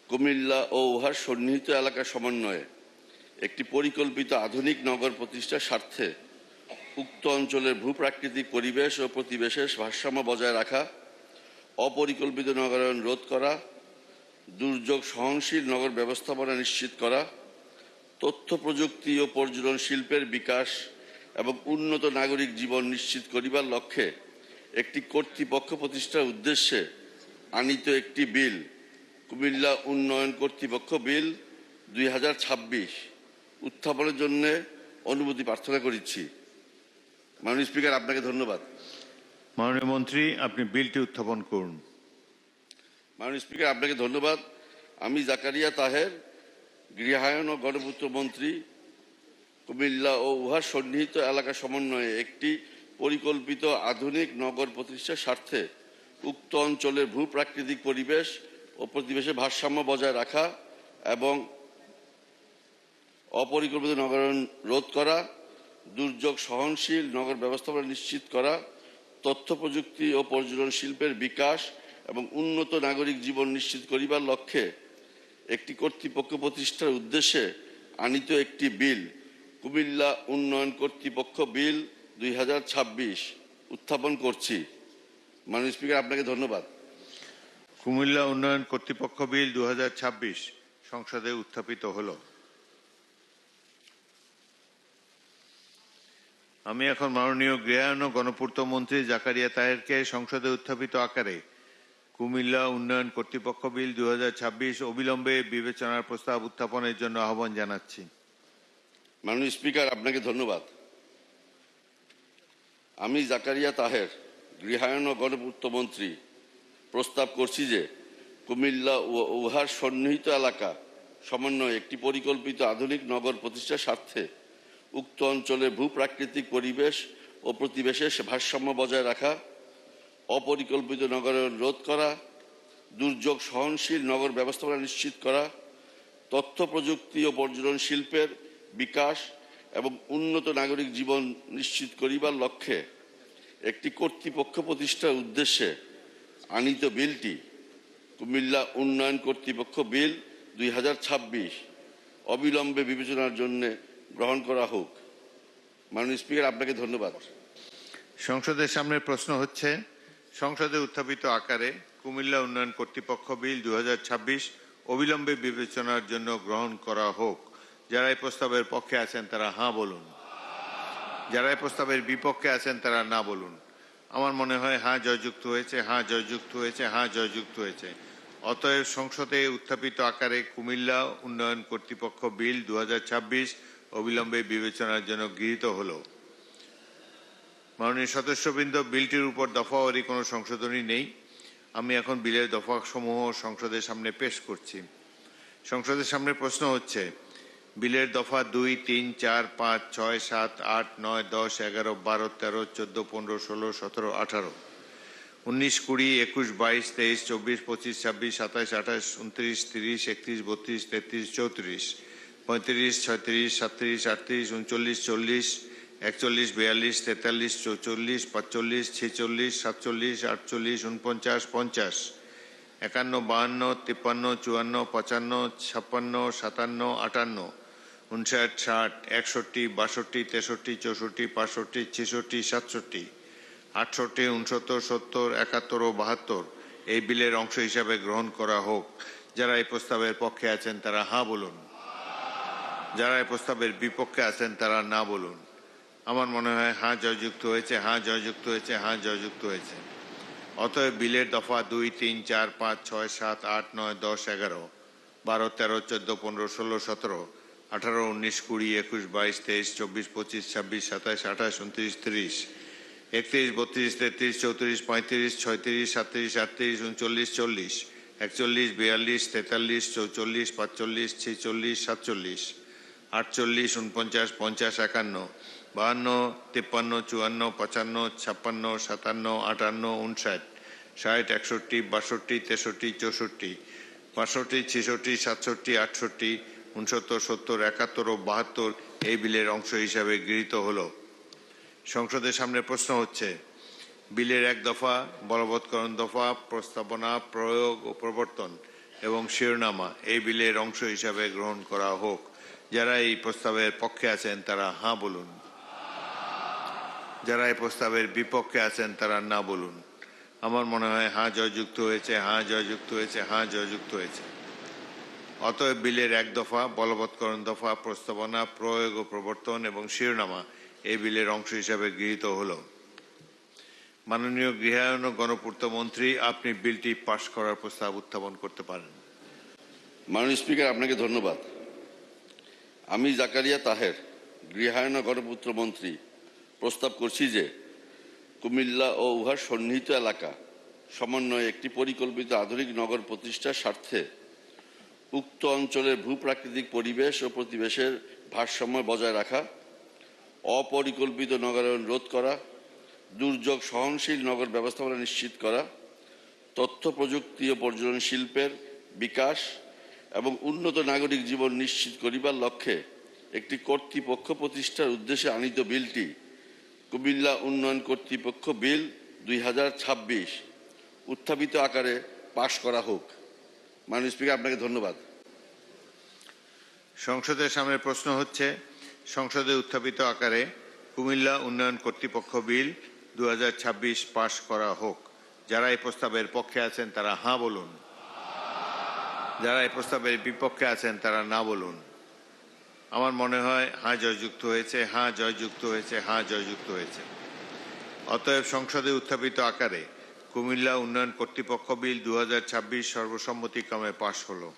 কুমিল্লা ও উহার সন্নিহিত এলাকা সমন্বয়ে একটি পরিকল্পিত আধুনিক নগর প্রতিষ্ঠার স্বার্থে উক্ত অঞ্চলের ভূপ্রাকৃতিক পরিবেশ ও প্রতিবেশের ভারসাম্য বজায় রাখা, অপরিকল্পিত নগরায়ন রোধ করা, দুর্যোগ সহনশীল নগর ব্যবস্থাপনা নিশ্চিত করা, তথ্য প্রযুক্তি ও পর্যটন শিল্পের বিকাশ এবং উন্নত নাগরিক জীবন নিশ্চিত করিবার লক্ষ্যে একটি কর্তৃপক্ষ প্রতিষ্ঠার উদ্দেশ্যে আনীত একটি বিল, কুমিল্লা উন্নয়ন কর্তৃপক্ষ বিল 2026 উত্থাপনের জন্য অনুমতি প্রার্থনা করেছি। মাননীয় স্পিকার, আপনাকে ধন্যবাদ। মাননীয় মন্ত্রী, আপনি বিলটি উত্থাপন করুন। মাননীয় স্পিকার, আপনাকে ধন্যবাদ। আমি জাকারিয়া তাহের, গৃহায়ন ও গণপূর্ত মন্ত্রী, কুমিল্লা ও উহার সন্নিহিত এলাকা সমন্বয়ে একটি পরিকল্পিত আধুনিক নগর প্রতিষ্ঠার স্বার্থে উক্ত অঞ্চলের ভূপ্রাকৃতিক পরিবেশ ও প্রতিবেশের ভারসাম্য বজায় রাখা এবং অপরিকল্পিত নগরায়ন রোধ করা, দুর্যোগ সহনশীল নগর ব্যবস্থাপনা নিশ্চিত করা, তথ্য প্রযুক্তি ও পর্যটন শিল্পের বিকাশ এবং উন্নত নাগরিক জীবন নিশ্চিত করিবার লক্ষ্যে একটি কর্তৃপক্ষ প্রতিষ্ঠার উদ্দেশ্যে আনীত একটি বিল, কুমিল্লা উন্নয়ন কর্তৃপক্ষ বিল 2026 উত্থাপন করছি। মাননীয় স্পিকার, আপনাকে ধন্যবাদ। কুমিল্লা উন্নয়ন কর্তৃপক্ষ বিল 2026 সংসদে উত্থাপিত হলো। আমি এখন মাননীয় গৃহায়ন ও গণপূর্ত মন্ত্রী জাকারিয়া তাহেরকে সংসদে উত্থাপিত আকারে কুমিল্লা উন্নয়ন কর্তৃপক্ষ বিল 2026 অবিলম্বে বিবেচনার প্রস্তাব উত্থাপনের জন্য আহ্বান জানাচ্ছি। মাননীয় স্পিকার, আপনাকে ধন্যবাদ। আমি জাকারিয়া তাহের, গৃহায়ন ও গণপূর্ত মন্ত্রী, প্রস্তাব করছি যে কুমিল্লা ও উহার সন্নিহিত এলাকা সমন্বয়ে একটি পরিকল্পিত আধুনিক নগর প্রতিষ্ঠার স্বার্থে উক্ত অঞ্চলের ভূপ্রাকৃতিক পরিবেশ ও প্রতিবেশের ভারসাম্য বজায় রাখা, অপরিকল্পিত নগরায়ন রোধ করা, দুর্যোগ সহনশীল নগর ব্যবস্থাপনা নিশ্চিত করা, তথ্য প্রযুক্তি ও পর্যটন শিল্পের বিকাশ এবং উন্নত নাগরিক জীবন নিশ্চিত করিবার লক্ষ্যে একটি কর্তৃপক্ষ প্রতিষ্ঠার উদ্দেশ্যে আনীত বিলটি, কুমিল্লা উন্নয়ন কর্তৃপক্ষ বিল 2026 অবিলম্বে বিবেচনার জন্য গ্রহণ করা হোক। মাননীয় স্পিকার, আপনাকে ধন্যবাদ। সংসদের সামনে প্রশ্ন হচ্ছে, সংসদে উত্থাপিত আকারে কুমিল্লা উন্নয়ন কর্তৃপক্ষ বিল 2026 অবিলম্বে বিবেচনার জন্য গ্রহণ করা হোক। যারা এই প্রস্তাবের পক্ষে আছেন তারা হাঁ বলুন, যারা এই প্রস্তাবের বিপক্ষে আছেন তারা না বলুন। আমার মনে হয় হাঁ জয়যুক্ত হয়েছে, হাঁ জয়যুক্ত হয়েছে, হাঁ জয়যুক্ত হয়েছে। অতএব সংসদে উত্থাপিত আকারে কুমিল্লা উন্নয়ন কর্তৃপক্ষ বিল 2026 অবিলম্বে বিবেচনার জন্য গৃহীত হলো। মাননীয় সদস্যবৃন্দ, বিলটির উপর দফাওয়ারি কোনো সংশোধনী নেই। আমি এখন বিলের দফাসমূহ সংসদের সামনে পেশ করছি। সংসদের সামনে প্রশ্ন হচ্ছে, বিলের দফা 2, 3, 4, 5, 6, 7, 8, 9, 10, 11, 12, 13, 14, 15, 16, 17, 18, 19, 20, 21, 22, 23, 24, 25, 26, 27, 28, 29, 30, 31, 32, 33, 34, 35, 36, 37, 38, 39, 40, 41, 42, 43, 44, 45, 46, 47, 48, 49, 50, 51, 52, 53, 54, 55, 56, 57, 58, 59, 60, 61, 62, 63, 64, 65, 66, 67, 68, 69, 70, 71 ও 72 এই বিলের অংশ হিসাবে গ্রহণ করা হোক। যারা এই প্রস্তাবের পক্ষে আছেন তারা হাঁ বলুন, যারা এই প্রস্তাবের বিপক্ষে আছেন তারা না বলুন। আমার মনে হয় হাঁ জয়যুক্ত হয়েছে, হাঁ জয়যুক্ত হয়েছে, হাঁ জয়যুক্ত হয়েছে। অতএব বিলের দফা 2, 3, 4, 5, 6, 7, 8, 9, 10, 11, 12, 13, 14, 15, 16, 17, 18, 19, 20, 21, 22, 23, 24, 25, 26, 27, 28, 29, 30, 31, 32, 33, 34, 35, 36, 37, 38, 39, 40, 41, 42, 43, 44, 45, 46, 47, 48, 49, 50, 51, 52, 53, 54, 55, 56, 57, 58, 59, 60, 61, 62, 63, 64, 65, 66, 67, 68, 69, 70, 71 ও 72 এই বিলের অংশ হিসাবে গৃহীত হলো। সংসদের সামনে প্রশ্ন হচ্ছে, বিলের 1 দফা বলবৎকরণ দফা প্রস্তাবনা প্রয়োগ ও প্রবর্তন এবং শিরোনামা এই বিলের অংশ হিসাবে গ্রহণ করা হোক। যারা এই প্রস্তাবের পক্ষে আছেন তারা হাঁ বলুন। যারা এই প্রস্তাবের বিপক্ষে আছেন তারা না বলুন। আমার মনে হয় হাঁ জয়যুক্ত হয়েছে, হাঁ জয়যুক্ত হয়েছে, হাঁ জয়যুক্ত হয়েছে। অতএব বিলের এক দফা, বলবৎকরণ দফা, প্রস্তাবনা, প্রয়োগ ও প্রবর্তন এবং শিরোনামা এই বিলের অংশ হিসাবে গৃহীত হল। মাননীয় গৃহায়ন ও গণপূর্ত মন্ত্রী, আপনি বিলটি পাশ করার প্রস্তাব উত্থাপন করতে পারেন। মাননীয় স্পিকার, আপনাকে ধন্যবাদ। আমি জাকারিয়া তাহের, গৃহায়ন ও গণপূর্ত মন্ত্রী, প্রস্তাব করছি যে কুমিল্লা ও উহার সন্নিহিত এলাকা সমন্বয়ে একটি পরিকল্পিত আধুনিক নগর প্রতিষ্ঠার স্বার্থে উক্ত অঞ্চলের ভূপ্রাকৃতিক পরিবেশ ও প্রতিবেশের ভারসাম্য বজায় রাখা, অপরিকল্পিত নগরায়ন রোধ করা, দুর্যোগ সহনশীল নগর ব্যবস্থাপনা নিশ্চিত করা, তথ্য প্রযুক্তি ও পর্যটন শিল্পের বিকাশ এবং উন্নত নাগরিক জীবন নিশ্চিত করিবার লক্ষ্যে একটি কর্তৃপক্ষ প্রতিষ্ঠার উদ্দেশ্যে আনীত বিলটি কুমিল্লা উন্নয়ন কর্তৃপক্ষ বিল 2026 উত্থাপিত আকারে পাশ করা হোক। মাননীয় স্পিকার, আপনাকে ধন্যবাদ। সংসদের সামনে প্রশ্ন হচ্ছে সংসদে উত্থাপিত আকারে কুমিল্লা উন্নয়ন কর্তৃপক্ষ বিল 2026 পাশ করা হোক। যারা এই প্রস্তাবের পক্ষে আছেন তারা হাঁ বলুন। যারা এই প্রস্তাবের বিপক্ষে আছেন তারা না বলুন। আমার মনে হয় হাঁ জয়যুক্ত হয়েছে, হাঁ জয়যুক্ত হয়েছে, হাঁ জয়যুক্ত হয়েছে। অতএব সংসদে উত্থাপিত আকারে কুমিল্লা উন্নয়ন কর্তৃপক্ষ বিল 2026 সর্বসম্মতিক্রমে পাশ হলো।